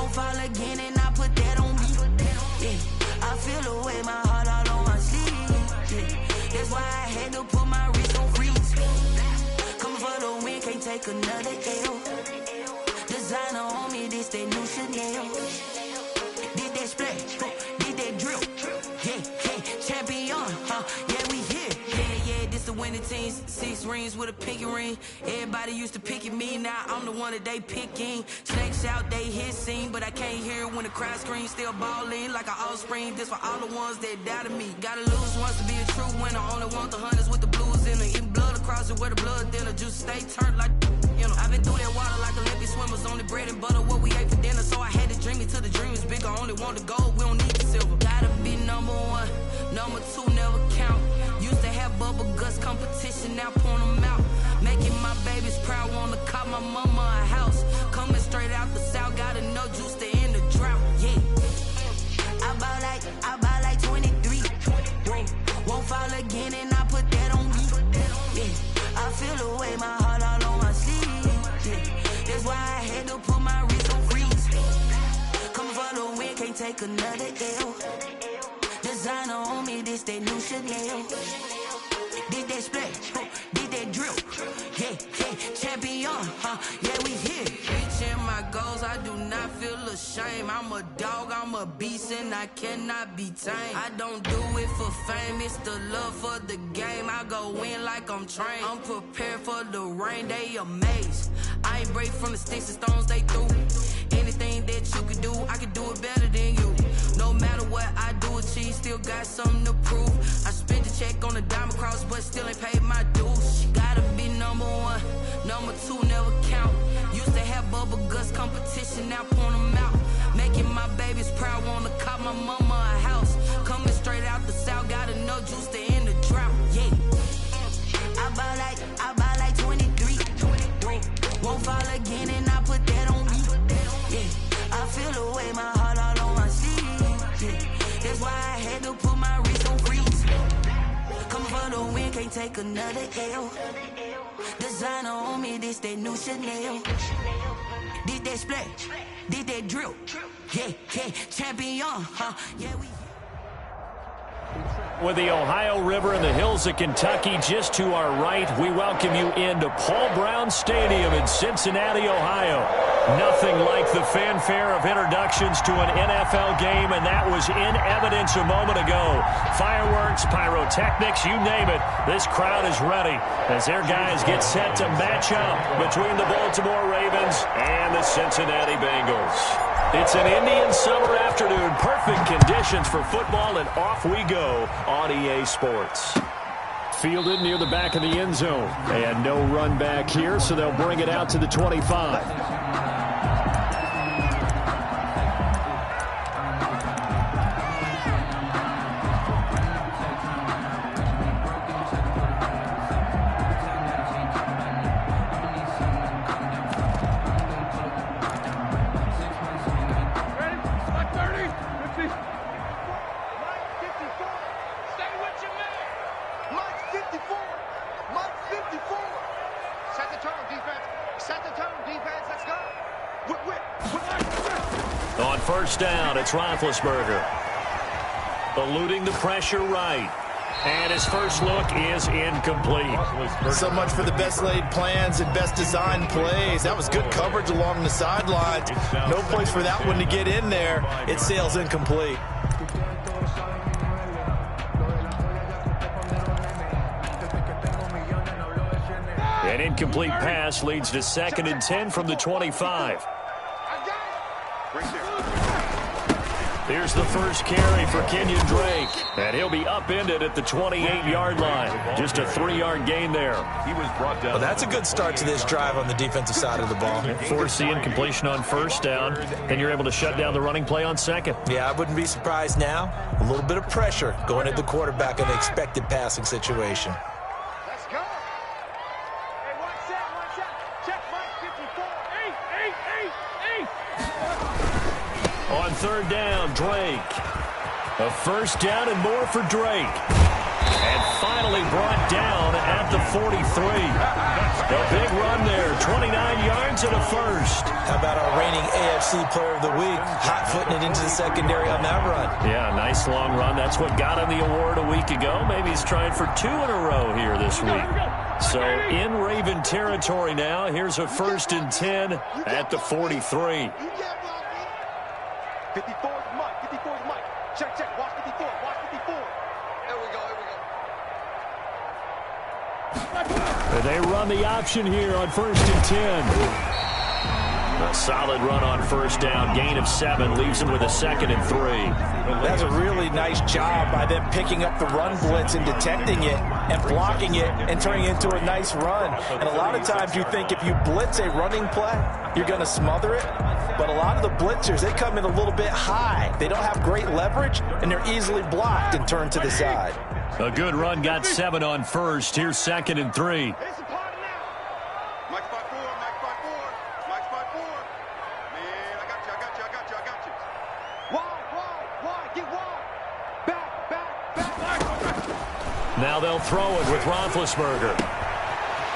won't fall again, and I put that on me. Yeah, I feel the way, my heart all on my sleeve. Yeah, that's why I had to put my wrist on freeze. Coming for the win, can't take another L. Designer on me, this that new Chanel. Did that splash, did that drill. Yeah, champion, yeah, we here. Yeah, this the winning teams. 6 rings with a pinky ring. Everybody used to pick at me, now I'm the one that they picking. Snakes out, they hit scene, but I can't hear it when the crowd screams. Still ballin' like an offspring. This for all the ones that doubted me. Gotta lose once to be a true winner. Only want the hunters with the blues in it. Eating blood across it where the blood dinner. Juice stay turned like, you know. I've been through that water like Olympic swimmers. Only bread and butter, what we ate for dinner. So I had to dream it till the dream is bigger. Only want the gold, we don't need the silver. Gotta be number 1, number 2 never count. Used to have bubble guts competition, now point them out. Making my babies proud, wanna call my mama a house. Coming straight out the south, gotta know juice to end the drought. Yeah, I bought like 23. Won't fall again, and I put that on me. Yeah, I feel the way, my heart all on my sleeve. Yeah, that's why I had to put my wrist on freeze. Coming for the win, can't take another L. Designer on me, this that new Chanel. Did that splash, did that drill. Yeah, champion, yeah, we here. Reaching my goals, I do not feel ashamed. I'm a dog, I'm a beast, and I cannot be tamed. I don't do it for fame, it's the love for the game. I go in like I'm trained. I'm prepared for the rain, they amazed. I ain't break from the sticks and stones they threw. Anything that you could do, I could do it better than you. No matter what I do achieve, still got something to prove. I spent the check on the diamond cross, but still ain't paid my dues. Gotta be number 1, number 2 never count. Used to have bubble guts competition, now point them out. Making my babies proud, wanna call my mama a house. Coming straight out the south, gotta know juice to end the drought. Yeah, I bought like 23. Won't fall again, and I put that on me. Yeah, I feel the way, my heart all on my sleeve. Yeah, that's why I had to put my wrist on freeze. Coming for the win, can't take another L. Designer on me, this that new Chanel. Did that splash, did that drill. Yeah, champion, yeah, we. With the Ohio River and the hills of Kentucky just to our right, we welcome you into Paul Brown Stadium in Cincinnati, Ohio. Nothing like the fanfare of introductions to an NFL game, and that was in evidence a moment ago. Fireworks, pyrotechnics, you name it, this crowd is ready as their guys get set to match up between the Baltimore Ravens and the Cincinnati Bengals. It's an Indian summer afternoon, perfect conditions for football, and off we go on EA Sports. Fielded near the back of the end zone, and no run back here, so they'll bring it out to the 25. On first down, it's Roethlisberger. Eluding the pressure right. And his first look is incomplete. So much for the best laid plans and best designed plays. That was good coverage along the sidelines. No place for that one to get in there. It sails incomplete. An incomplete pass leads to 2nd and 10 from the 25. Here's the first carry for Kenyon Drake, and he'll be upended at the 28-yard line. Just a 3-yard gain there. He was brought down. Well, that's a good start to this drive on the defensive side of the ball. Force the incompletion on first down, and you're able to shut down the running play on second. Yeah, I wouldn't be surprised now. A little bit of pressure going at the quarterback in an expected passing situation. Let's go. Hey, watch that. Check Mike 54. On third down, Drake. A first down and more for Drake. And finally brought down at the 43. A big run there, 29 yards and a first. How about our reigning AFC see player of the week, hot-footing it into the secondary on that run. Yeah, nice long run. That's what got him the award a week ago. Maybe he's trying for 2 in a row here this week. So in Raven territory now. Here's a 1st and 10 at the 43. 54 is Mike. 54 is Mike. Check, check. Watch 54. Watch 54. There we go. They run the option here on 1st and 10. A solid run on 1st down. Gain of 7 leaves him with a 2nd and 3. That's a really nice job by them picking up the run blitz and detecting it and blocking it and turning it into a nice run. And a lot of times you think if you blitz a running play, you're going to smother it. But a lot of the blitzers, they come in a little bit high. They don't have great leverage, and they're easily blocked and turned to the side. A good run got 7 on 1st. Here's 2nd and 3. It's a party now. Mike's 5-4. Mike's 5-4. Mike's 5-4. Man, I got you. Wide. Get wide. Back. Now they'll throw it with Roethlisberger.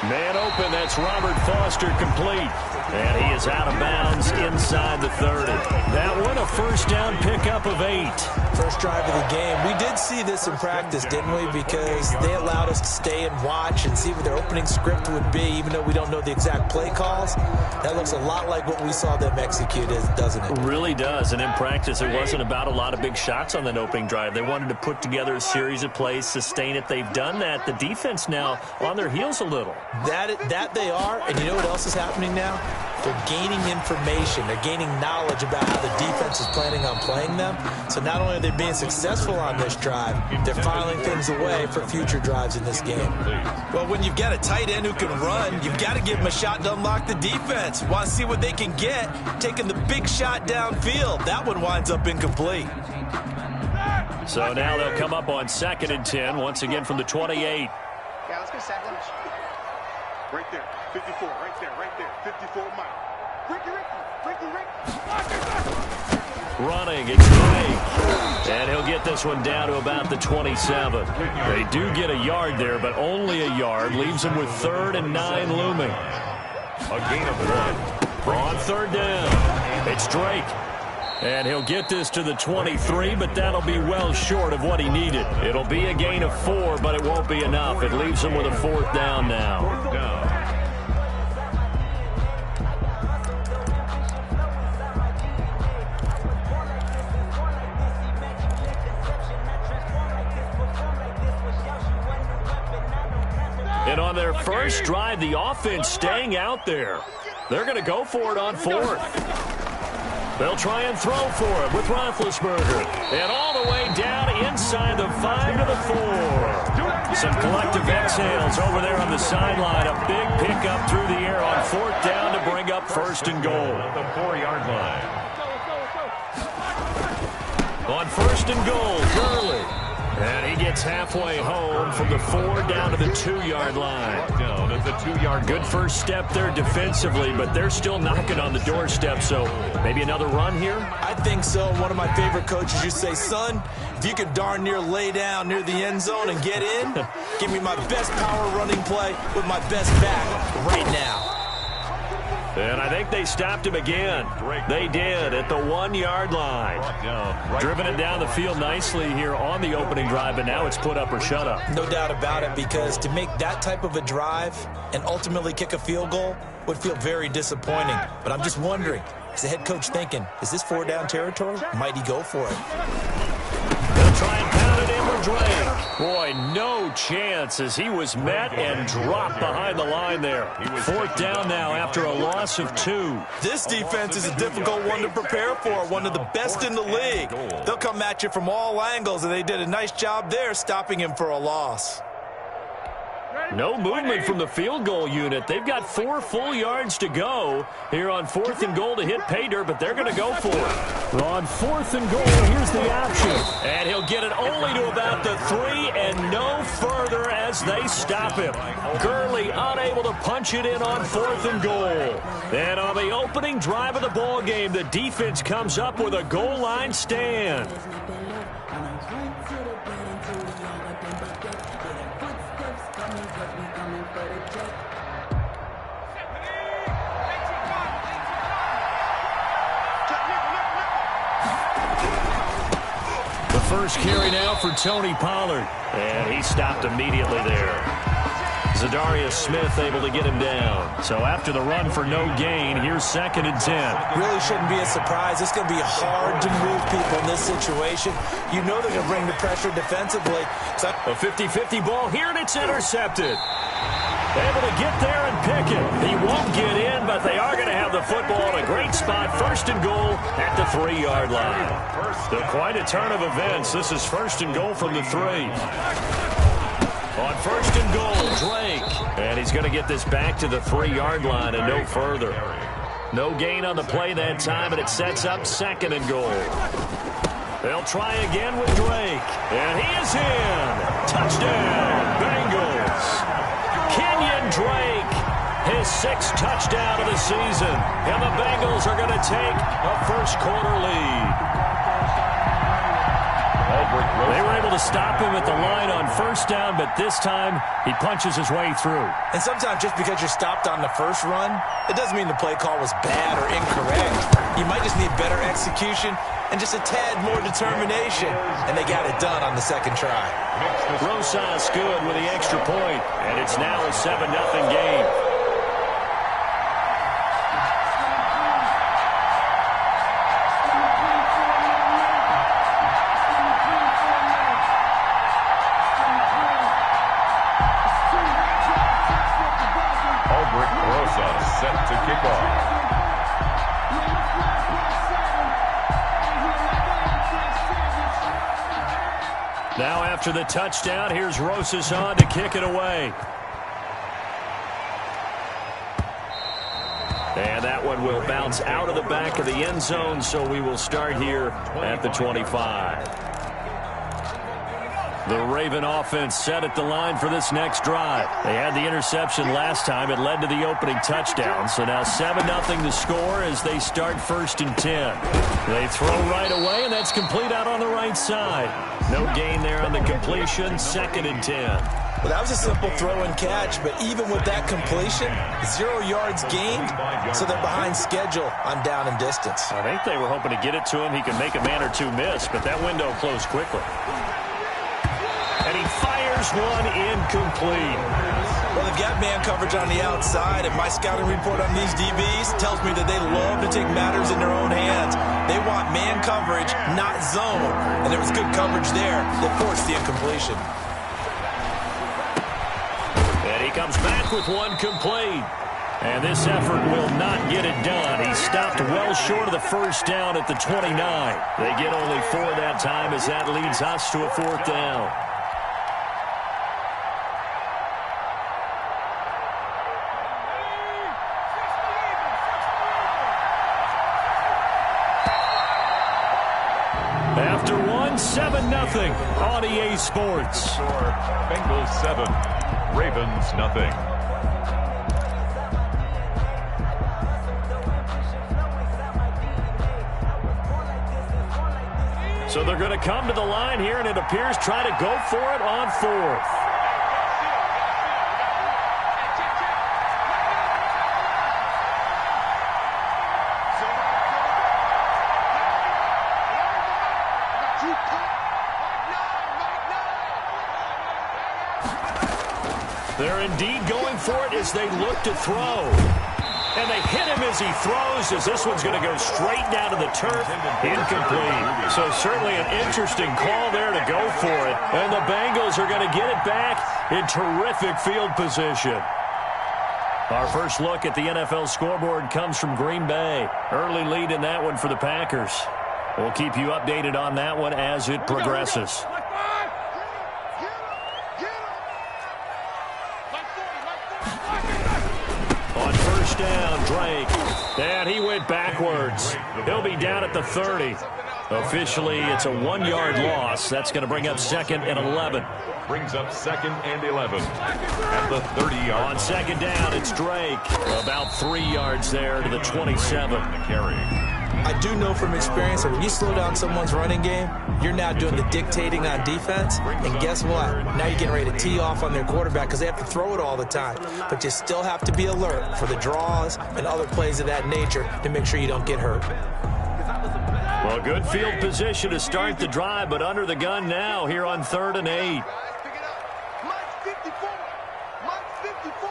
Man open, that's Robert Foster complete. And he is out of bounds inside the 30. That one a 1st down pickup of 8. First drive of the game. We did see this in practice, didn't we? Because they allowed us to stay and watch and see what their opening script would be, even though we don't know the exact play calls. That looks a lot like what we saw them execute, doesn't it? It really does. And in practice, it wasn't about a lot of big shots on that opening drive. They wanted to put together a series of plays, sustain it. They've done that. The defense now on their heels a little. That they are. And you know what else is happening now? They're gaining information. They're gaining knowledge about how the defense is planning on playing them. So not only are they being successful on this drive, they're filing things away for future drives in this game. Well, when you've got a tight end who can run, you've got to give him a shot to unlock the defense. Want to see what they can get, taking the big shot downfield. That one winds up incomplete. So now they'll come up on 2nd and 10, once again from the 28. Yeah, let's go sack lunch. Right there. 54. Right there. 54 Mike. Ricky. Running, it's Drake. And he'll get this one down to about the 27. They do get a yard there, but only a yard. Leaves him with 3rd and 9 looming. A gain of 1. On 3rd down, it's Drake. And he'll get this to the 23, but that'll be well short of what he needed. It'll be a gain of 4, but it won't be enough. It leaves him with a 4th down now. And on their first drive, the offense staying out there. They're going to go for it on 4th. They'll try and throw for it with Roethlisberger. And all the way down inside the 5 to the 4. Some collective exhales over there on the sideline. A big pickup through the air on 4th down to bring up 1st and goal. At the 4-yard line. On 1st and goal, Gurley. And he gets halfway home from the 4 down to the 2-yard line. Down at the 2-yard. Good first step there defensively, but they're still knocking on the doorstep, so maybe another run here? I think so. One of my favorite coaches used to say, son, if you could darn near lay down near the end zone and get in, give me my best power running play with my best back right now. And I think they stopped him again. They did at the 1-yard line. Driven it down the field nicely here on the opening drive, but now it's put up or shut up. No doubt about it, because to make that type of a drive and ultimately kick a field goal would feel very disappointing. But I'm just wondering, is the head coach thinking, is this 4-down territory? Might he go for it? They'll try and pound it in with Drake. Boy, no chance as he was met and dropped behind the line there. 4th down now after a loss of 2. This defense is a difficult one to prepare for, one of the best in the league. They'll come at you from all angles, and they did a nice job there stopping him for a loss. No movement from the field goal unit. They've got 4 full yards to go here on 4th and goal to hit pay dirt, but they're going to go for it. On 4th and goal, here's the option. And he'll get it only to about the 3 and no further as they stop him. Gurley unable to punch it in on 4th and goal. And on the opening drive of the ball game, the defense comes up with a goal line stand. The first carry now for Tony Pollard. And he stopped immediately there. Zadarius Smith able to get him down. So after the run for no gain, here's 2nd and 10. Really shouldn't be a surprise. It's going to be hard to move people in this situation. You know they're going to bring the pressure defensively. A 50-50 ball here, and it's intercepted. Able to get there and pick it. He won't get in, but they are going to have the football in a great spot. 1st and goal at the 3-yard line. So quite a turn of events. This is 1st and goal from the 3. On 1st and goal, Drake. And he's going to get this back to the 3-yard line and no further. No gain on the play that time, and it sets up 2nd and goal. They'll try again with Drake. And he is in. Touchdown, Bengals. Kenyon Drake, his 6th touchdown of the season. And the Bengals are going to take a first-quarter lead. They were able to stop him at the line on 1st down, but this time he punches his way through. And sometimes just because you're stopped on the first run, it doesn't mean the play call was bad or incorrect. You might just need better execution and just a tad more determination. And they got it done on the 2nd try. Rosas good with the extra point, and it's now a 7-0 game. Set to kick off. Now after the touchdown, here's Rosas on to kick it away. And that one will bounce out of the back of the end zone, so we will start here at the 25. The Raven offense set at the line for this next drive. They had the interception last time. It led to the opening touchdown. So now 7-0 the score as they start 1st and 10. They throw right away, and that's complete out on the right side. No gain there on the completion. 2nd and 10. Well, that was a simple throw and catch, but even with that completion, 0 yards gained, so they're behind schedule on down and distance. I think they were hoping to get it to him. He could make a man or two miss, but that window closed quickly. And he fires one incomplete. Well, they've got man coverage on the outside, and my scouting report on these DBs tells me that they love to take matters in their own hands. They want man coverage, not zone. And there was good coverage there that forced the incompletion. And he comes back with one complete. And this effort will not get it done. He stopped well short of the 1st down at the 29. They get only 4 that time as that leads us to a 4th down. After 7-0 on EA Sports. Bengals 7, Ravens nothing. So they're going to come to the line here, and it appears try to go for it on 4th. They're indeed going for it as they look to throw. And they hit him as he throws, as this one's going to go straight down to the turf. Incomplete. So certainly an interesting call there to go for it. And the Bengals are going to get it back in terrific field position. Our first look at the NFL scoreboard comes from Green Bay. Early lead in that one for the Packers. We'll keep you updated on that one as it progresses. On 1st down, Drake. And he went backwards. He'll be down at the 30. Officially, it's a 1-yard loss. That's going to bring up 2nd and 11. Brings up 2nd and 11 at the 30-yard. On 2nd down, it's Drake. About 3 yards there to the 27. Carry. I do know from experience that when you slow down someone's running game, you're now doing the dictating on defense. And guess what? Now you're getting ready to tee off on their quarterback because they have to throw it all the time. But you still have to be alert for the draws and other plays of that nature to make sure you don't get hurt. Well, good field position to start the drive, but under the gun now here on 3rd and 8. Mike's 54. Mike's 54.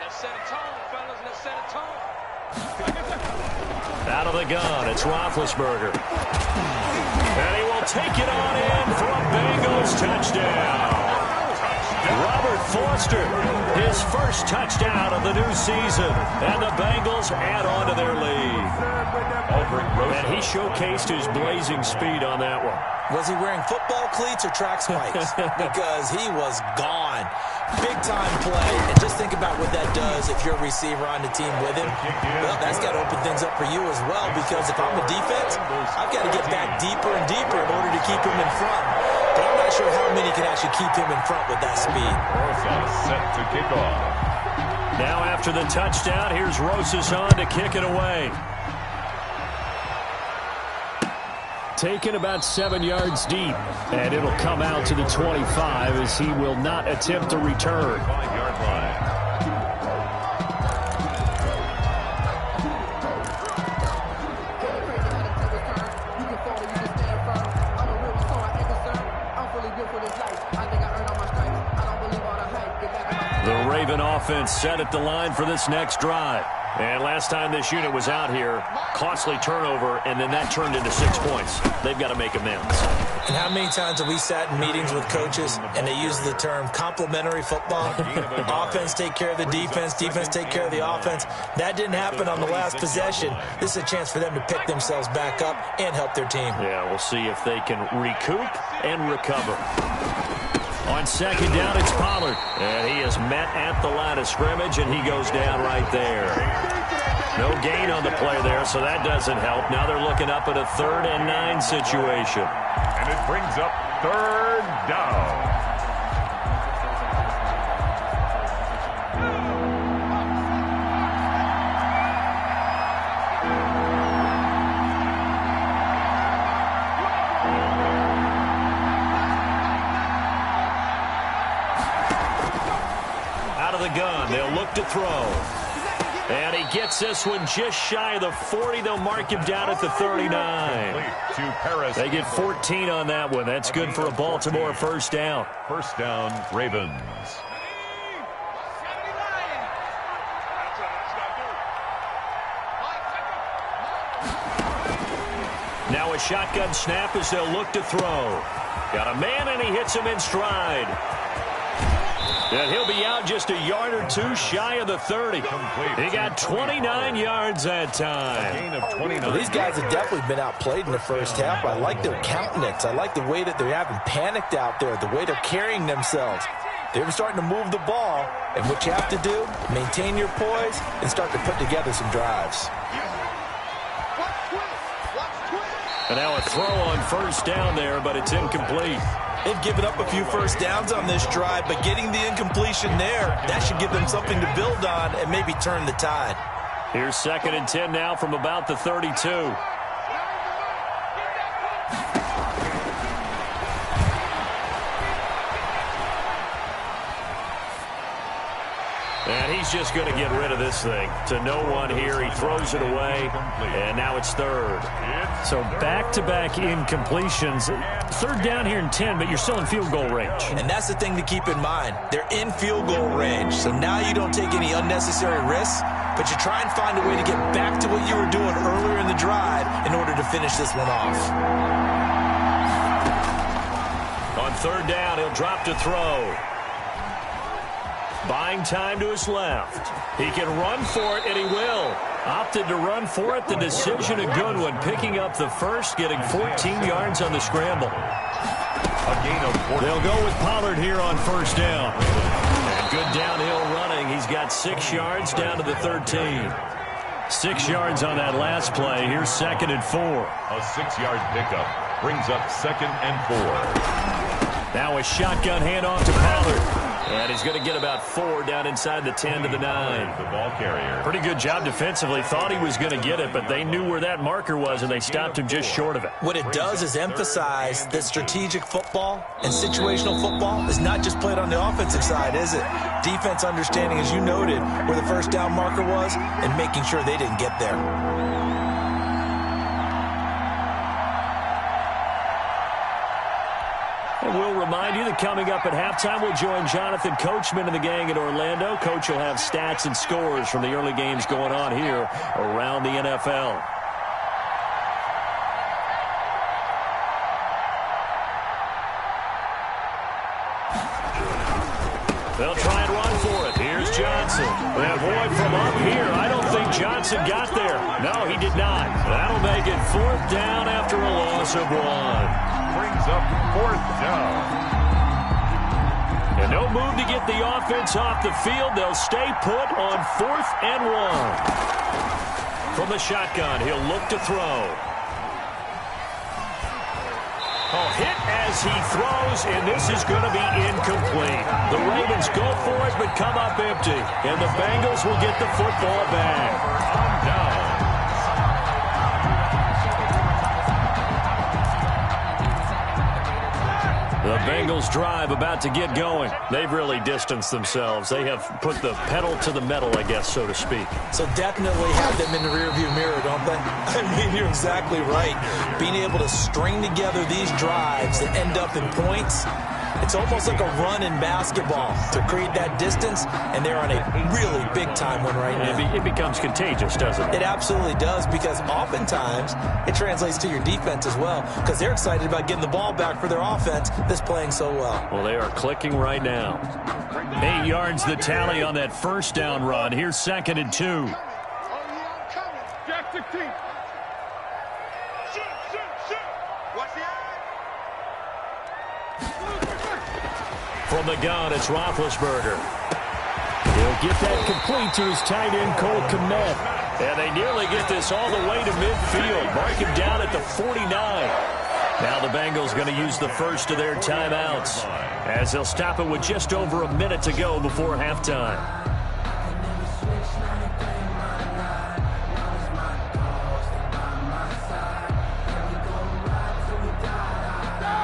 Let's set a tone, fellas. Let's set a tone. Out of the gun, it's Roethlisberger. And he will take it on in for a Bengals touchdown. Robert Foster, his first touchdown of the new season. And the Bengals add on to their lead. And he showcased his blazing speed on that one. Was he wearing football cleats or track spikes? Because he was gone. Big-time play. And just think about what that does if you're a receiver on the team with him. Well, that's got to open things up for you as well, because if I'm a defense, I've got to get back deeper and deeper in order to keep him in front. But I'm not sure how many can actually keep him in front with that speed. Set to kick off. Now after the touchdown, here's Rosas on to kick it away. Taken about 7 yards deep, and it'll come out to the 25 as he will not attempt a return. 5-yard line. The Raven offense set at the line for this next drive. And last time this unit was out here, costly turnover, and then that turned into 6 points. They've got to make amends. And how many times have we sat in meetings with coaches and they use the term complementary football? Offense take care of the defense, defense take care of the offense. That didn't happen on the last possession. This is a chance for them to pick themselves back up and help their team. Yeah, we'll see if they can recoup and recover. On second down, it's Pollard. And he is met at the line of scrimmage, and he goes down right there. No gain on the play there, so that doesn't help. Now they're looking up at a 3rd and 9 situation. And it brings up 3rd down. Gun. They'll look to throw. And he gets this one just shy of the 40. They'll mark him down at the 39. They get 14 on that one. That's good for a Baltimore first down. First down, Ravens. Now a shotgun snap as they'll look to throw. Got a man, and he hits him in stride. And he'll be out just a yard or two shy of the 30. He got 29 yards that time. Gain of 29. Well, these guys have definitely been outplayed in the first half. I like their countenance. I like the way that they're having panicked out there, the way they're carrying themselves. They're starting to move the ball, and what you have to do, maintain your poise and start to put together some drives. And now a throw on first down there, but it's incomplete. They've given up a few first downs on this drive, but getting the incompletion there, that should give them something to build on and maybe turn the tide. Here's 2nd and 10 now from about the 32. And he's just going to get rid of this thing. To no one here. He throws it away, and now it's 3rd. So back-to-back incompletions. 3rd down here in 10, but you're still in field goal range. And that's the thing to keep in mind. They're in field goal range. So now you don't take any unnecessary risks, but you try and find a way to get back to what you were doing earlier in the drive in order to finish this one off. On 3rd down, he'll drop to throw. Buying time to his left. He can run for it, and he will. Opted to run for it. The decision a good one. Picking up the first, getting 14 yards on the scramble. A gain of 14. They'll go with Pollard here on first down. And good downhill running. He's got 6 yards down to the 13. 6 yards on that last play. Here's 2nd and 4. A 6-yard pickup brings up 2nd and 4. Now a shotgun handoff to Pollard. And he's going to get about 4 down inside the 10 to the 9. The ball carrier. Pretty good job defensively. Thought he was going to get it, but they knew where that marker was, and they stopped him just short of it. What it does is emphasize that strategic football and situational football is not just played on the offensive side, is it? Defense understanding, as you noted, where the first down marker was and making sure they didn't get there. we'll remind you that coming up at halftime, we'll join Jonathan Coachman and the gang in Orlando. Coach will have stats and scores from the early games going on here around the NFL. They'll try and run for it. Here's Johnson. And boy, from up here, I don't think Johnson got there. No, he did not. That'll make it 4th down after a loss of 1. Brings up 4th down. And no move to get the offense off the field. They'll stay put on 4th and 1. From the shotgun, he'll look to throw. Hit as he throws, and this is going to be incomplete. The Ravens go for it, but come up empty. And the Bengals will get the football back. The Bengals drive about to get going. They've really distanced themselves. They have put the pedal to the metal, I guess, so to speak. So definitely have them in the rearview mirror, don't they? I mean, you're exactly right. Being able to string together these drives that end up in points, it's almost like a run in basketball to create that distance, and they're on a really big-time one right now. It becomes contagious, doesn't it? It absolutely does, because oftentimes it translates to your defense as well, because they're excited about getting the ball back for their offense that's playing so well. Well, they are clicking right now. 8 yards the tally on that first down run. Here's 2nd and 2. Jack 16. What's the From the gun, it's Roethlisberger. He'll get that complete to his tight end, Cole Kmet. And they nearly get this all the way to midfield. Mark him down at the 49. Now the Bengals going to use the first of their timeouts, as they'll stop it with just over a minute to go before halftime.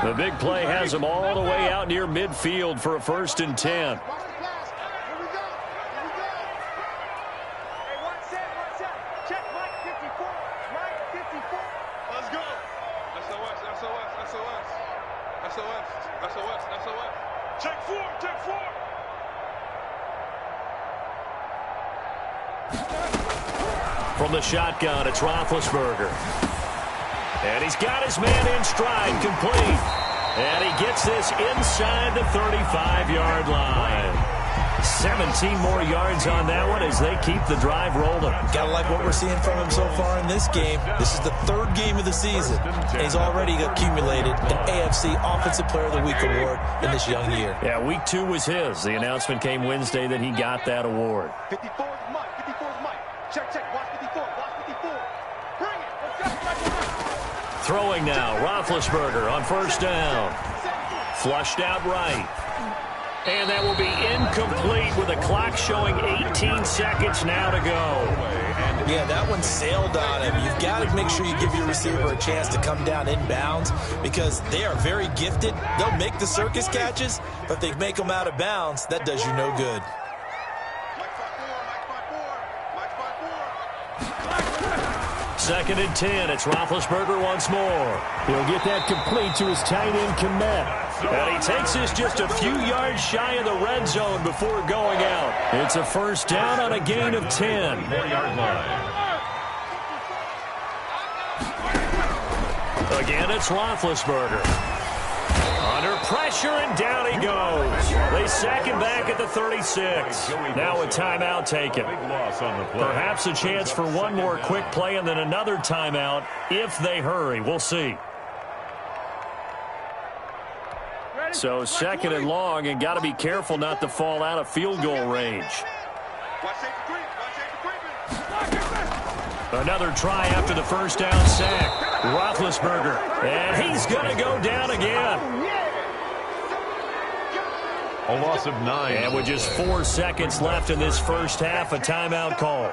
The big play has them all the way out near midfield for a 1st and 10. From the shotgun, it's Roethlisberger. And he's got his man in stride, complete. And he gets this inside the 35-yard line. 17 more yards on that one as they keep the drive rolling. Gotta like what we're seeing from him so far in this game. This is the 3rd game of the season, and he's already accumulated an AFC Offensive Player of the Week award in this young year. Yeah, week 2 was his. The announcement came Wednesday that he got that award. 54 is Mike. 54 is Mike. Check, check. Watch 54. Watch 54. Bring it. Let's go. Throwing now, Roethlisberger on 1st down. Flushed out right. And that will be incomplete with the clock showing 18 seconds now to go. Yeah, that one sailed on him. You've got to make sure you give your receiver a chance to come down inbounds, because they are very gifted. They'll make the circus catches, but if they make them out of bounds, that does you no good. 2nd and 10. It's Roethlisberger once more. He'll get that complete to his tight end, Kmet. And he takes this just a few yards shy of the red zone before going out. It's a 1st down on a gain of 10. 4-yard line. Again, it's Roethlisberger. Under pressure, and down he goes. They sack him back at the 36. Now a timeout taken. Perhaps a chance for one more quick play and then another timeout if they hurry. We'll see. So 2nd and long, and got to be careful not to fall out of field goal range. Another try after the 1st down sack. Roethlisberger, and he's going to go down again. A loss of 9. And with just 4 seconds left in this first half, a timeout call.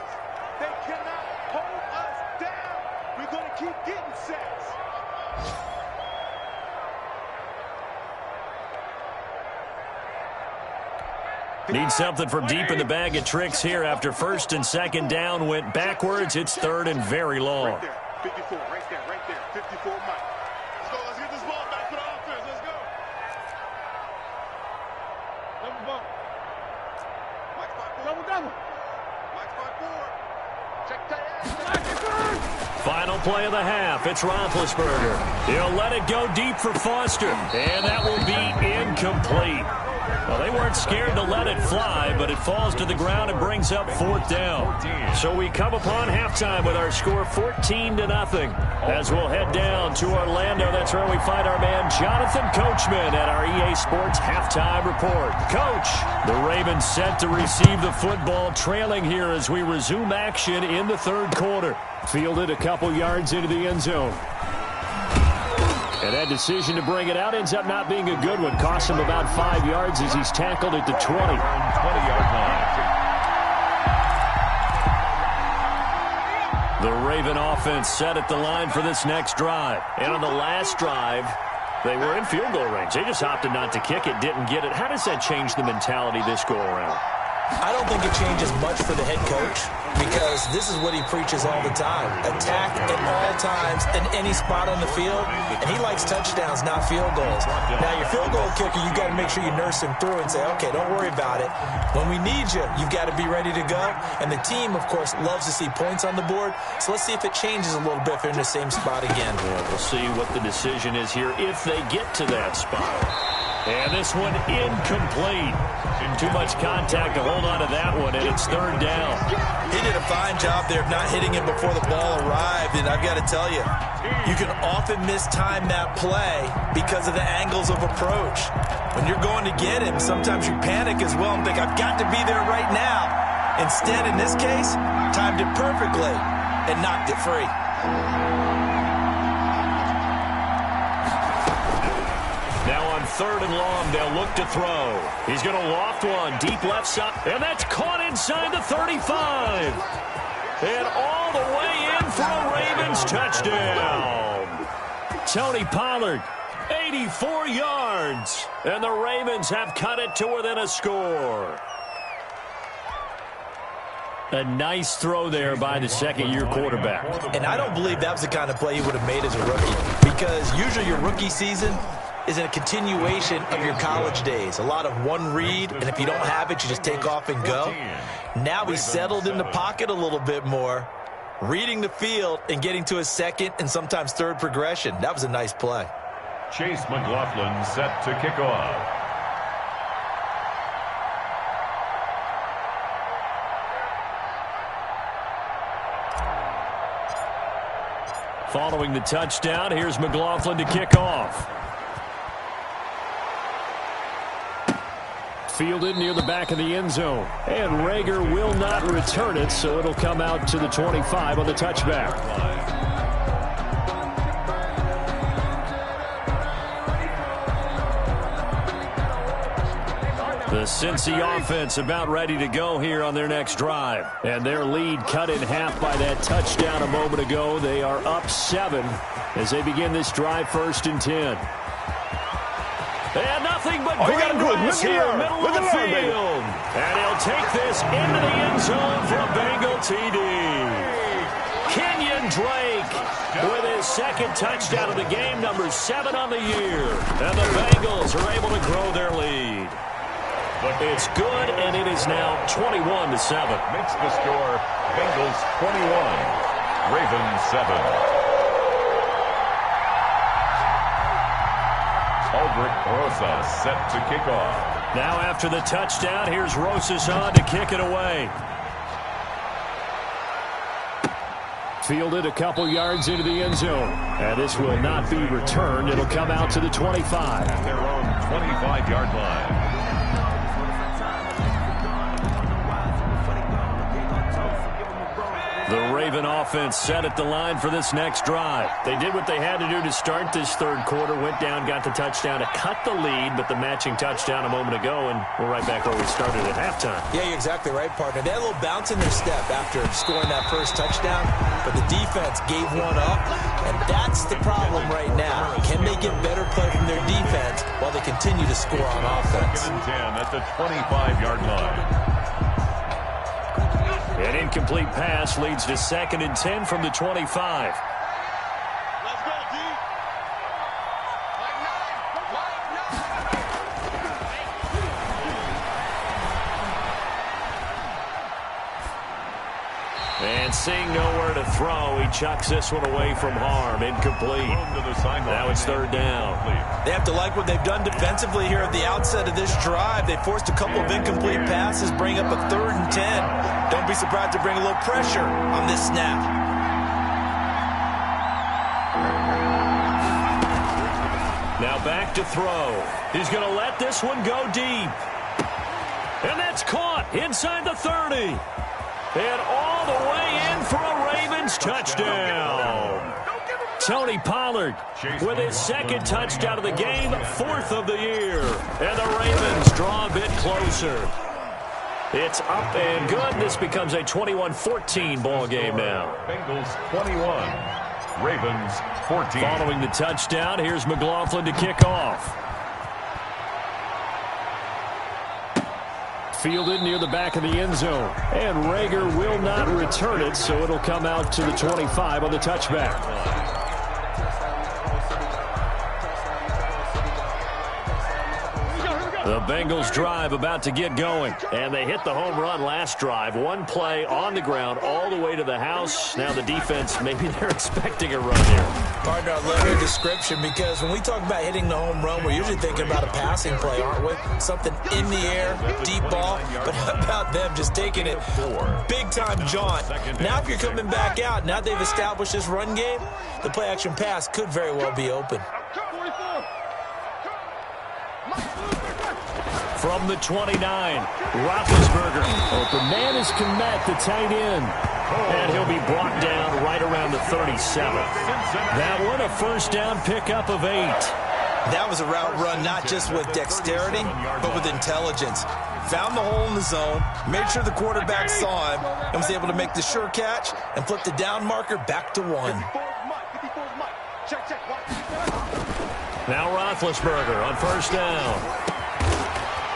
They cannot hold us down. We're going to keep getting sacks. Need something from deep in the bag of tricks here after 1st and 2nd down went backwards. It's 3rd and very long. Right there, 54, right there, 54, Mike. Let's go, let's get this ball back for the offense, let's go. Final play of the half. It's Roethlisberger. He'll let it go deep for Foster. And that will be incomplete. Well, they weren't scared to let it fly, but it falls to the ground and brings up 4th down. So we come upon halftime with our score 14-0. As we'll head down to Orlando, that's where we find our man Jonathan Coachman at our EA Sports Halftime Report. Coach, the Ravens set to receive the football, trailing here as we resume action in the 3rd quarter. Fielded a couple yards into the end zone. And that decision to bring it out ends up not being a good one. Cost him about 5 yards as he's tackled at the 20-yard line. The Raven offense set at the line for this next drive. And on the last drive, they were in field goal range. They just opted not to kick it, didn't get it. How does that change the mentality this go-around? I don't think it changes much for the head coach because this is what he preaches all the time. Attack at all times in any spot on the field, and he likes touchdowns, not field goals. Now, your field goal kicker, you've got to make sure you nurse him through and say, okay, don't worry about it. When we need you, you've got to be ready to go. And the team, of course, loves to see points on the board. So let's see if it changes a little bit if they're in the same spot again. Yeah, we'll see what the decision is here if they get to that spot. And this one incomplete. Too much contact to hold on to that one, and it's 3rd down. He did a fine job there of not hitting him before the ball arrived, and I've got to tell you, you can often mistime that play because of the angles of approach. When you're going to get him, sometimes you panic as well and think, I've got to be there right now. Instead, in this case, timed it perfectly and knocked it free. Now on 3rd and long, they'll look to throw. He's going to loft one deep left side, and that's caught inside the 35. And all the way in for a Ravens touchdown. Tony Pollard, 84 yards. And the Ravens have cut it to within a score. A nice throw there by the 2nd-year quarterback. And I don't believe that was the kind of play he would have made as a rookie, because usually your rookie season is a continuation of your college days. A lot of one read, and if you don't have it, you just take off and go. Now he's settled in the pocket a little bit more, reading the field and getting to his 2nd and sometimes 3rd progression. That was a nice play. Chase McLaughlin set to kick off. Following the touchdown, here's McLaughlin to kick off. Fielded near the back of the end zone. And Rager will not return it, so it'll come out to the 25 on the touchback. The Cincy offense about ready to go here on their next drive. And their lead cut in half by that touchdown a moment ago. They are up 7 as they begin this drive 1st and 10. And nothing but green grass here, middle of the field. And he'll take this into the end zone for a Bengal TD. Kenyon Drake with his 2nd touchdown of the game, number 7 on the year. And the Bengals are able to grow their lead. It's good, and it is now 21-7. Makes the score Bengals 21, Ravens 7. Albert Rosas set to kick off. Now after the touchdown, here's Rosas on to kick it away. Fielded a couple yards into the end zone. And this will not be returned. It'll come out to the 25. At their own 25-yard line. The Raven offense set at the line for this next drive. They did what they had to do to start this 3rd quarter, went down, got the touchdown to cut the lead, but the matching touchdown a moment ago, and we're right back where we started at halftime. Yeah, you're exactly right, partner. They had a little bounce in their step after scoring that first touchdown, but the defense gave one up, and that's the problem right now. Can they get better play from their defense while they continue to score on offense? 2nd and 10 at the 25-yard line. An incomplete pass leads to 2nd and 10 from the 25. Let's go, D. And seeing nowhere to throw, he chucks this one away from harm. Incomplete. Now it's third down. They have to like what they've done defensively here at the outset of this drive. They forced a couple of incomplete passes, bring up a 3rd and 10. Don't be surprised to bring a little pressure on this snap. Now back to throw. He's going to let this one go deep. And that's caught inside the 30. And all the way in for a Ravens touchdown. Tony Pollard with his 2nd touchdown of the game, 4th of the year. And the Ravens draw a bit closer. It's up and good. This becomes a 21-14 ball game now. Bengals 21, Ravens 14. Following the touchdown, here's McLaughlin to kick off. Fielded near the back of the end zone. And Rager will not return it, so it'll come out to the 25 on the touchback. The Bengals drive about to get going. And they hit the home run last drive. One play on the ground all the way to the house. Now the defense, maybe they're expecting a run here. Partner, I love your description because when we talk about hitting the home run, we're usually thinking about a passing play, aren't we? Something in the air, deep ball. But how about them just taking it big-time jaunt? Now if you're coming back out, now they've established this run game, the play-action pass could very well be open. From the 29, Roethlisberger. Open man is Kmet, the tight end. And he'll be brought down right around the 37. That one a first down pickup of 8. That was a route run not just with dexterity, but with intelligence. Found the hole in the zone, made sure the quarterback saw him, and was able to make the sure catch and flip the down marker back to 1. Now Roethlisberger on first down.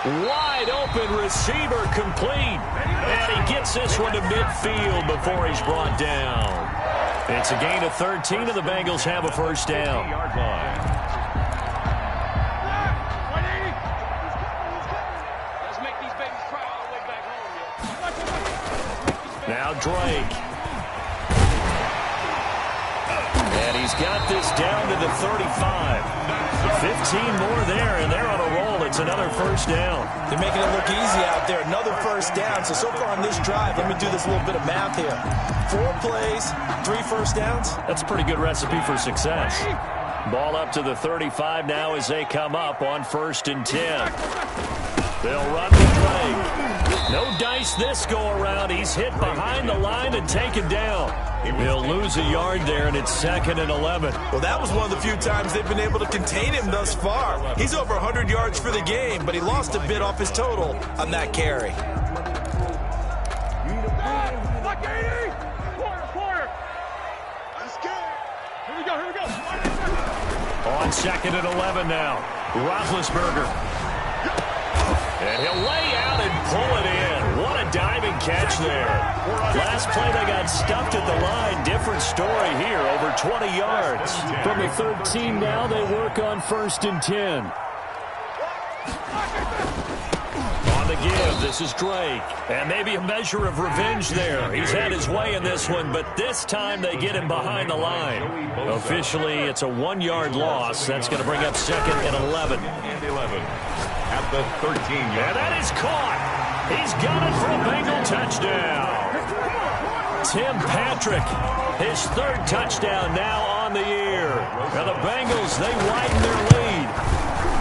Wide open receiver complete. And he gets this one to midfield before he's brought down. It's a gain of 13, and the Bengals have a first down. Now Drake. And he's got this down to the 35. 15 more there, and they're on a roll. It's another first down. They're making it look easy out there. Another first down. So far on this drive, let me do this little bit of math here. 4 plays, 3 first downs. That's a pretty good recipe for success. Ball up to the 35 now as they come up on 1st and 10. They'll run the Drake. No dice this go around. He's hit behind the line and taken down. He'll lose a yard there, and it's 2nd and 11. Well, that was one of the few times they've been able to contain him thus far. He's over 100 yards for the game, but he lost a bit off his total on that carry. On 2nd and 11 now. Roethlisberger. And he'll lay out and pull it in. What a diving catch there. Last play they got stuffed at the line. Different story here, over 20 yards. From the 13 now, they work on 1st and 10. On the give, this is Drake. And maybe a measure of revenge there. He's had his way in this one, but this time they get him behind the line. Officially, it's a 1-yard loss. That's going to bring up 2nd and 11. At the 13-yard. And that is caught. He's got it for a Bengal touchdown. Tim Patrick, his 3rd touchdown now on the year. Now the Bengals, they widen their lead.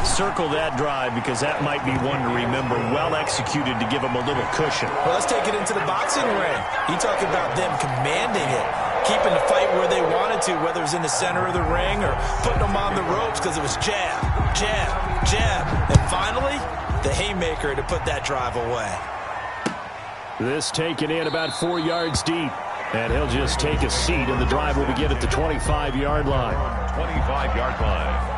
Circle that drive because that might be one to remember. Well executed to give them a little cushion. Well, let's take it into the boxing ring. You talk about them commanding it, keeping the fight where they wanted to, whether it was in the center of the ring or putting them on the ropes because it was jab, jab, jab. And finally, the haymaker to put that drive away. This taken in about 4 yards deep. And he'll just take a seat, and the drive will begin at the 25-yard line. 25-yard line.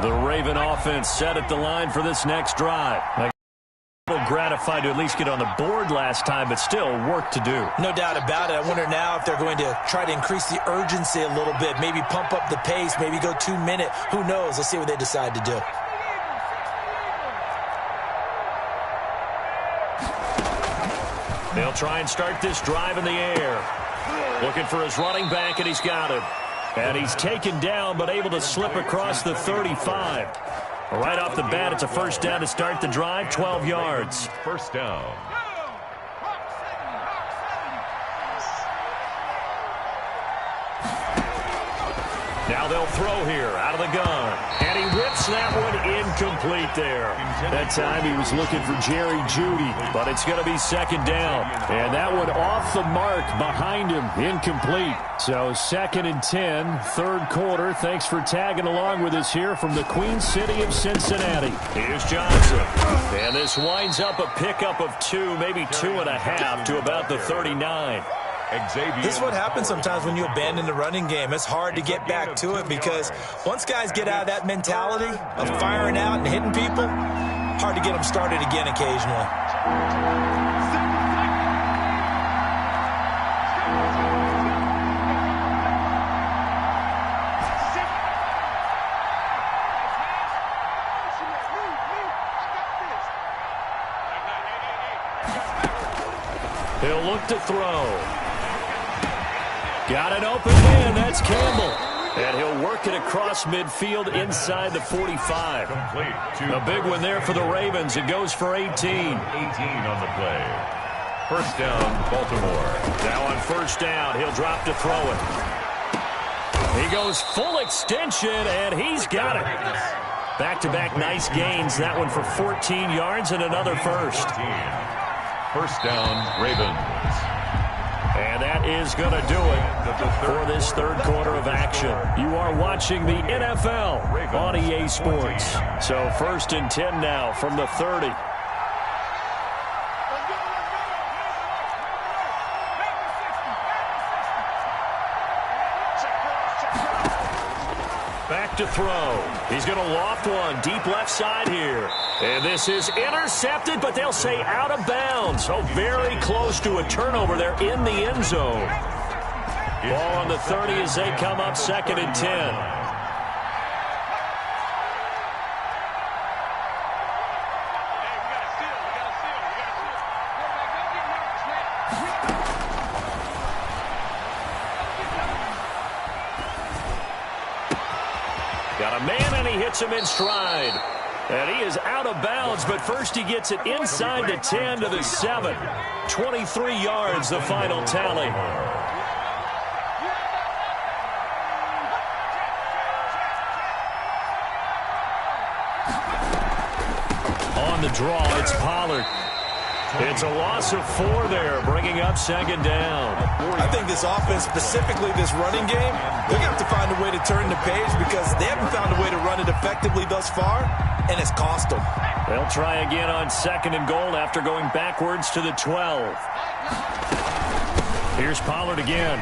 The Raven offense set at the line for this next drive. gratified to at least get on the board last time, but still work to do. No doubt about it. I wonder now if they're going to try to increase the urgency a little bit, maybe pump up the pace, maybe go 2 minute. Who knows? Let's see what they decide to do. They'll try and start this drive in the air. Looking for his running back, and he's got him. And he's taken down, but able to slip across the 35. Right off the bat, it's a first down to start the drive, 12 yards. First down. Now they'll throw here out of the gun. And he whips that one incomplete there. That time he was looking for Jerry Jeudy, but it's going to be second down. And that one off the mark behind him, incomplete. So 2nd and 10, third quarter. Thanks for tagging along with us here from the Queen City of Cincinnati. Here's Johnson. And this winds up a pickup of 2, maybe 2.5 to about the 39. This is what happens sometimes when you abandon the running game. It's hard to get back to it because once guys get out of that mentality of firing out and hitting people, hard to get them started again occasionally. He'll look to throw. Got an open man. That's Campbell. And he'll work it across midfield inside the 45. A big one there for the Ravens. It goes for 18. 18 on the play. First down, Baltimore. Now on first down, he'll drop to throw it. He goes full extension, and he's got it. Back-to-back nice gains. That one for 14 yards and another first. First down, Ravens. And that is going to do it for this third quarter of action. You are watching the NFL on EA Sports. So 1st and 10 now from the 30. Back to throw. He's going to loft one deep left side here. And this is intercepted, but they'll say out of bounds. So very close to a turnover there in the end zone. Ball on the 30 as they come up 2nd and 10. Got a man, and he hits him in stride. And he is out of bounds, but first he gets it inside the 10 to the 7. 23 yards, the final tally. On the draw, it's Pollard. It's a loss of 4 there, bringing up 2nd down. I think this offense, specifically this running game, they're going to have to find a way to turn the page because they haven't found a way to run it effectively thus far, and it's cost them. They'll try again on 2nd and goal after going backwards to the 12. Here's Pollard again.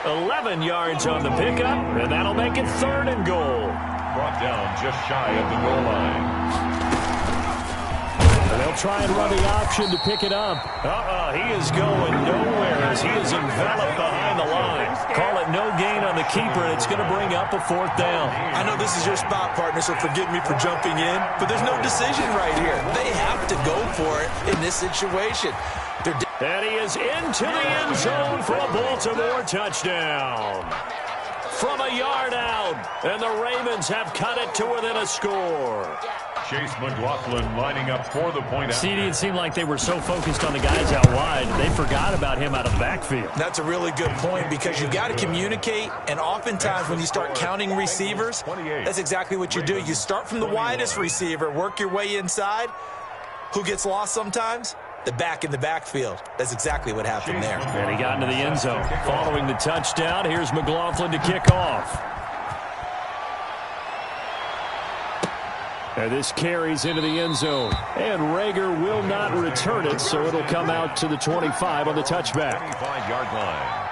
11 yards on the pickup, and that'll make it 3rd and goal. Brought down just shy of the goal line. They'll try and run the option to pick it up. He is going nowhere as he is enveloped behind the line. Call it no gain on the keeper, and it's going to bring up a 4th down. I know this is your spot, partner, so forgive me for jumping in, but there's no decision right here. They have to go for it in this situation. And he is into the end zone for a Baltimore touchdown. From a yard out, and the Ravens have cut it to within a score. Chase McLaughlin lining up for the point. CD, it seemed like they were so focused on the guys out wide, they forgot about him out of the backfield. That's a really good point because you've got to communicate, and oftentimes when you start counting receivers, that's exactly what you do. You start from the widest receiver, work your way inside. Who gets lost sometimes? The back in the backfield. That's exactly what happened there. And he got into the end zone. Following the touchdown, here's McLaughlin to kick off. And this carries into the end zone. And Rager will not return it, so it'll come out to the 25 on the touchback. 25-yard line.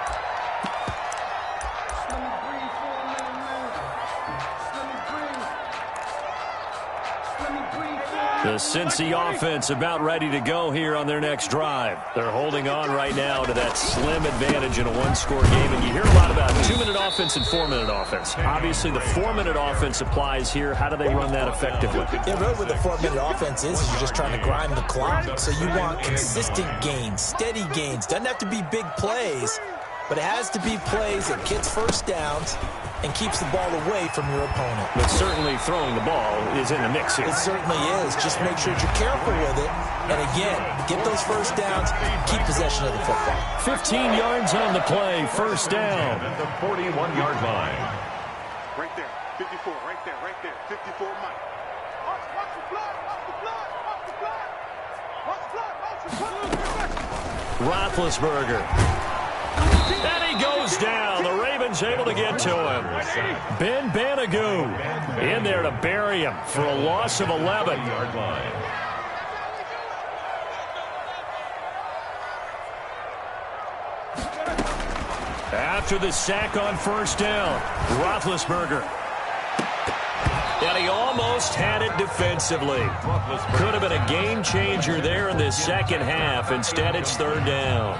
The Cincy offense about ready to go here on their next drive. They're holding on right now to that slim advantage in a one-score game. And you hear a lot about 2-minute offense and 4-minute offense. Obviously, the 4-minute offense applies here. How do they run that effectively? Yeah, really what the 4-minute offense is you're just trying to grind the clock. So you want consistent gains, steady gains. Doesn't have to be big plays, but it has to be plays that gets first downs and keeps the ball away from your opponent. But certainly throwing the ball is in the mix here. It certainly is. Just make sure that you're careful with it. And again, get those first downs, keep possession of the football. 15 yards on the play, first down. At the 41-yard line. Right there, 54, right there, 54, Mike. Watch the blood, watch the blood, watch the blood. Watch the blood, watch the blood. Roethlisberger. And he goes down. The Ravens able to get to him. Ben Banagoo in there to bury him for a loss of 11. Yard line. After the sack on first down, Roethlisberger. And he almost had it defensively. Could have been a game changer there in this second half. Instead, it's third down.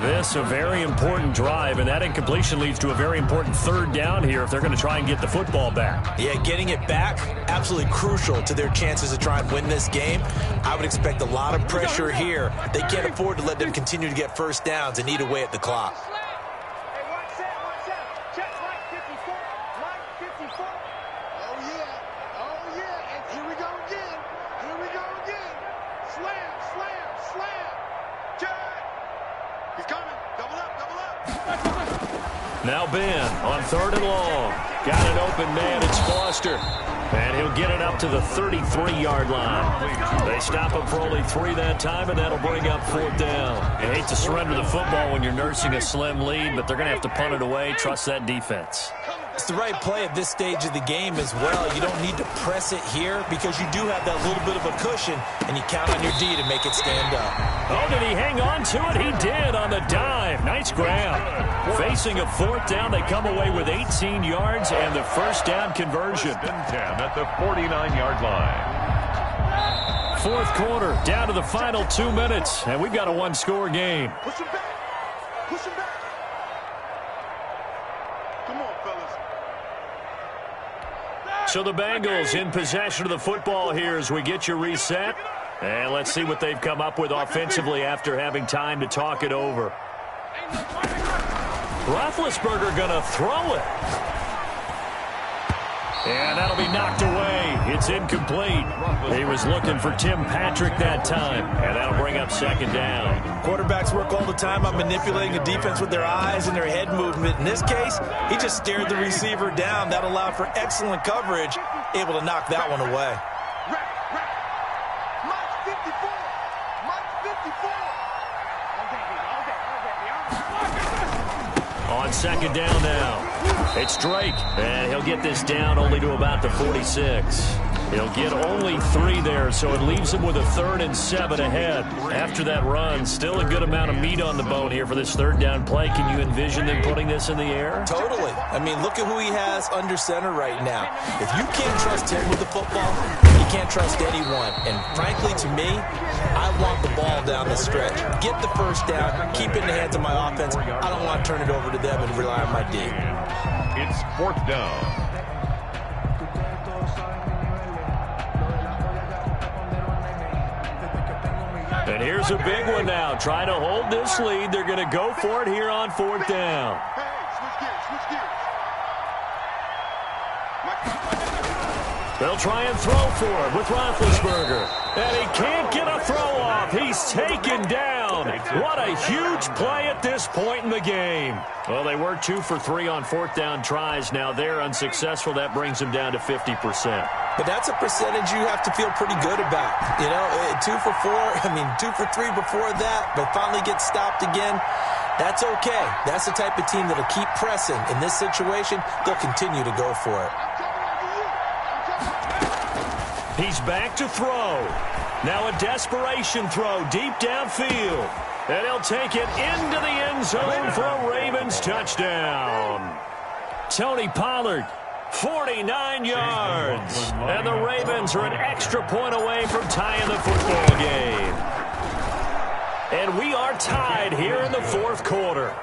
This a very important drive, and that incompletion leads to a very important third down here if they're going to try and get the football back. Yeah, getting it back, absolutely crucial to their chances to try and win this game. I would expect a lot of pressure here. They can't afford to let them continue to get first downs and eat away at the clock. Hey, watch that. Check Mike 54. Mike 54. Oh, yeah. Oh, yeah. And here we go again. Here we go again. Slam, slam, slam. Check. He's coming. Double up, double up. Now Ben on third and long. Got an open man. It's Foster. And he'll get it up to the 33-yard line. They stop him for only 3 that time, and that'll bring up fourth down. You hate to surrender the football when you're nursing a slim lead, but they're going to have to punt it away. Trust that defense. It's the right play at this stage of the game as well. You don't need to press it here because you do have that little bit of a cushion, and you count on your D to make it stand up. Oh, did he hang on to it? He did on the dive. Nice grab. Facing a fourth down, they come away with 18 yards and the first down conversion. 10 at the 49-yard line. Fourth quarter, down to the final 2 minutes, and we've got a one-score game. Push him back. Push him back. Come on, fellas. So the Bengals in possession of the football here as we get you reset. And let's see what they've come up with offensively after having time to talk it over. Roethlisberger going to throw it. And that'll be knocked away. It's incomplete. He was looking for Tim Patrick that time. And that'll bring up second down. Quarterbacks work all the time on manipulating the defense with their eyes and their head movement. In this case, he just stared the receiver down. That allowed for excellent coverage, able to knock that one away. Mike 54. Mike 54. On second down now. It's Drake, and he'll get this down only to about the 46. He'll get only 3 there, so it leaves him with a 3rd and 7 ahead. After that run, still a good amount of meat on the bone here for this third down play. Can you envision them putting this in the air? Totally. I mean, look at who he has under center right now. If you can't trust him with the football, you can't trust anyone. And frankly, to me, I want the ball down the stretch. Get the first down, keep it in the hands of my offense. I don't want to turn it over to them and rely on my D. It's fourth down. And here's a big one now. Trying to hold this lead. They're going to go for it here on fourth down. Hey, switch gears. They'll try and throw for it with Roethlisberger. And he can't get a throw off. He's taken down. What a huge play at this point in the game. Well, they were 2 for 3 on fourth down tries. Now they're unsuccessful. That brings them down to 50%. But that's a percentage you have to feel pretty good about. You know, 2 for 4, 2 for 3 before that, but finally get stopped again. That's okay. That's the type of team that'll keep pressing. In this situation, they'll continue to go for it. He's back to throw. Now a desperation throw deep downfield. And he'll take it into the end zone for a Ravens touchdown. Tony Pollard 49 yards. And the Ravens are an extra point away from tying the football game. And we are tied here in the fourth quarter.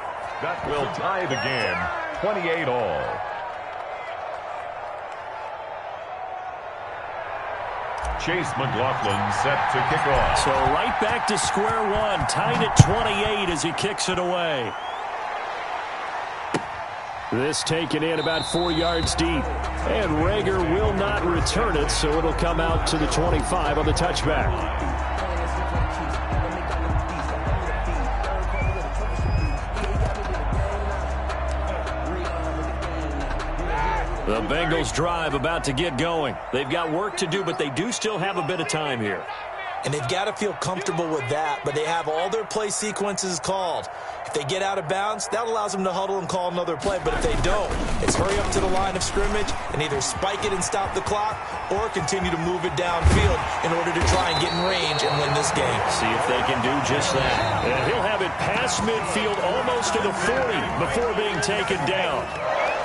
That will tie the game, 28 all. Chase McLaughlin set to kick off. So right back to square one, tied at 28 as he kicks it away. This taken in about 4 yards deep. And Rager will not return it, so it'll come out to the 25 on the touchback. The Bengals drive about to get going. They've got work to do, but they do still have a bit of time here. And they've got to feel comfortable with that, but they have all their play sequences called. If they get out of bounds, that allows them to huddle and call another play. But if they don't, it's hurry up to the line of scrimmage and either spike it and stop the clock or continue to move it downfield in order to try and get in range and win this game. See if they can do just that. And he'll have it past midfield almost to the 40 before being taken down.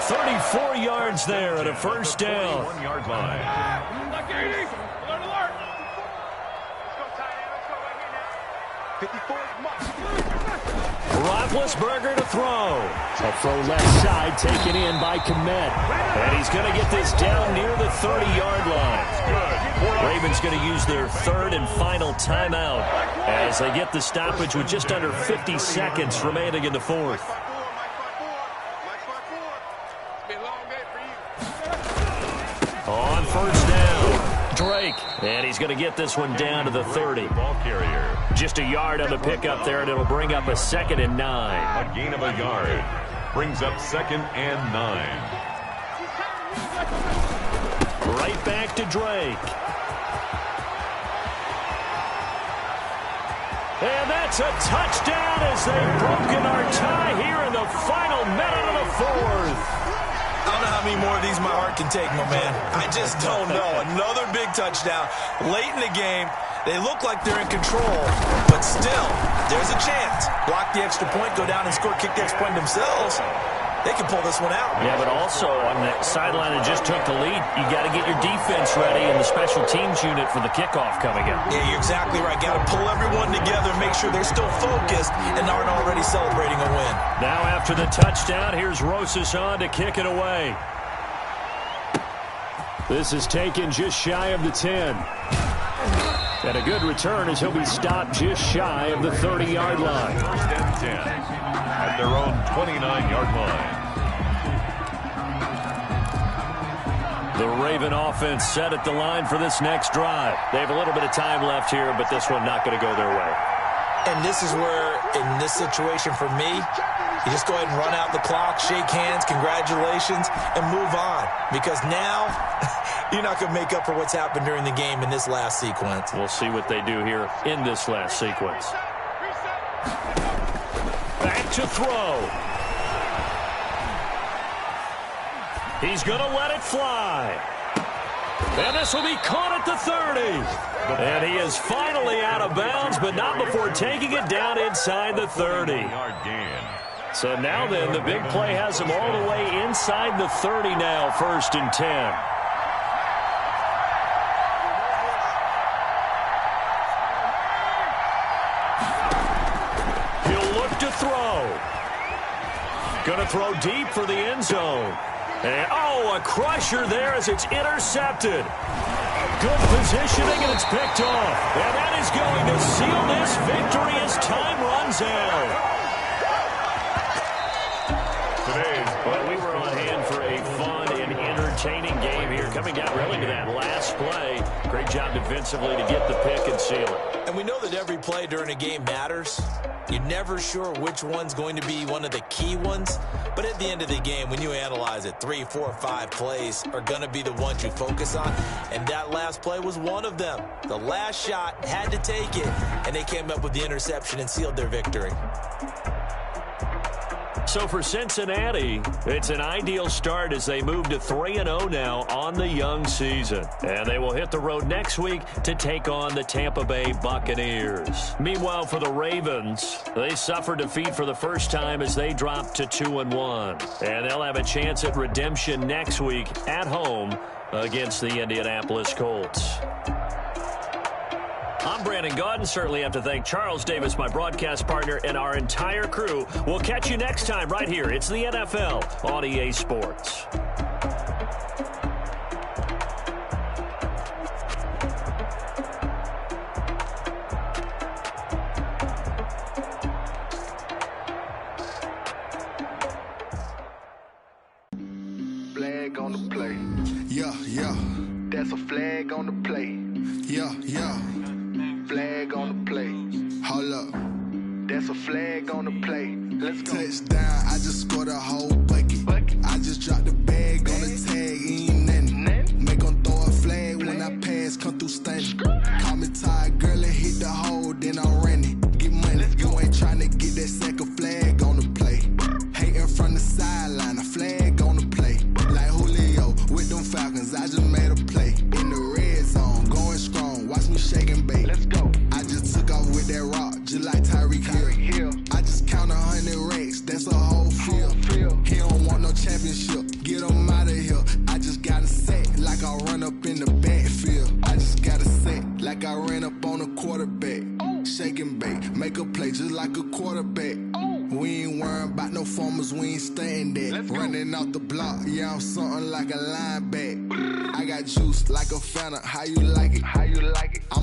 34 yards there at a first down. 1-yard line. Roethlisberger to throw. A throw left side taken in by Komet. And he's going to get this down near the 30-yard line. Ravens going to use their third and final timeout as they get the stoppage with just under 50 seconds remaining in the fourth. On first down, Drake. And he's going to get this one down to the 30. Ball carrier. Just a yard on the pickup there, and it'll bring up a 2nd and 9. A gain of a yard. Brings up 2nd and 9. Right back to Drake. And that's a touchdown as they've broken our tie here in the final minute of the fourth. I don't know how many more of these my heart can take, my man. I just don't know. Another big touchdown late in the game. They look like they're in control, but still, there's a chance. Block the extra point, go down and score, kick the extra point themselves. They can pull this one out. Yeah, but also on the sideline that just took the lead, you got to get your defense ready and the special teams unit for the kickoff coming up. Yeah, you're exactly right. Got to pull everyone together, make sure they're still focused and aren't already celebrating a win. Now after the touchdown, here's Rosas on to kick it away. This is taken just shy of the 10. And a good return as he'll be stopped just shy of the 30-yard line. First and 10 at their own 29-yard line. The Raven offense set at the line for this next drive. They have a little bit of time left here, but this one not going to go their way. And this is where, in this situation for me, you just go ahead and run out the clock, shake hands, congratulations, and move on. Because now, you're not going to make up for what's happened during the game in this last sequence. We'll see what they do here in this last sequence. Back to throw. He's going to let it fly. And this will be caught at the 30. And he is finally out of bounds, but not before taking it down inside the 30. So now then, the big play has him all the way inside the 30 now, 1st and 10. He'll look to throw. Going to throw deep for the end zone. And, oh, a crusher there as it's intercepted. Good positioning, and it's picked off. And that is going to seal this victory as time runs out. Well, we were on hand for a fun and entertaining game here. Coming down really to that last play. Great job defensively to get the pick and seal it. And we know that every play during a game matters. You're never sure which one's going to be one of the key ones. But at the end of the game, when you analyze it, 3, 4, 5 plays are going to be the ones you focus on. And that last play was one of them. The last shot had to take it, and they came up with the interception and sealed their victory. So for Cincinnati, it's an ideal start as they move to 3-0 now on the young season. And they will hit the road next week to take on the Tampa Bay Buccaneers. Meanwhile, for the Ravens, they suffered defeat for the first time as they dropped to 2-1. And they'll have a chance at redemption next week at home against the Indianapolis Colts. I'm Brandon Gaudin. Certainly have to thank Charles Davis, my broadcast partner, and our entire crew. We'll catch you next time right here. It's the NFL on EA Sports. Flag on the play. Yeah, yeah. That's a flag on the play. Yeah, yeah. Flag on the play. Hold up. That's a flag on the play. Let's go. Touchdown, I just scored a whole bucket. I just dropped the bag on the tag, ain't nothing. Make 'em throw a flag when I pass, come through stunning. Call me tired, girl, and hit the hole, then I'm running. Get money, you ain't tryna get that second flag on the play. Hating from the sideline, a flag on the play. Like Julio with them Falcons, I just made a play. In the red zone, going strong, watch me shake and bake. Let's go. I just took off with that rock, just like Tyreek Hill. I just count 100 racks, that's a whole field. He don't want no championship, get him out of here. I just got a set, like I run up in the backfield. I just got a set, like I ran up on a quarterback. Shake and bake, make a play just like a quarterback. We ain't worrying about no formers, we ain't staying there. Running off the block, yeah, I'm something like a linebacker. I got juice like a fountain, how you like it? How you like it? I'm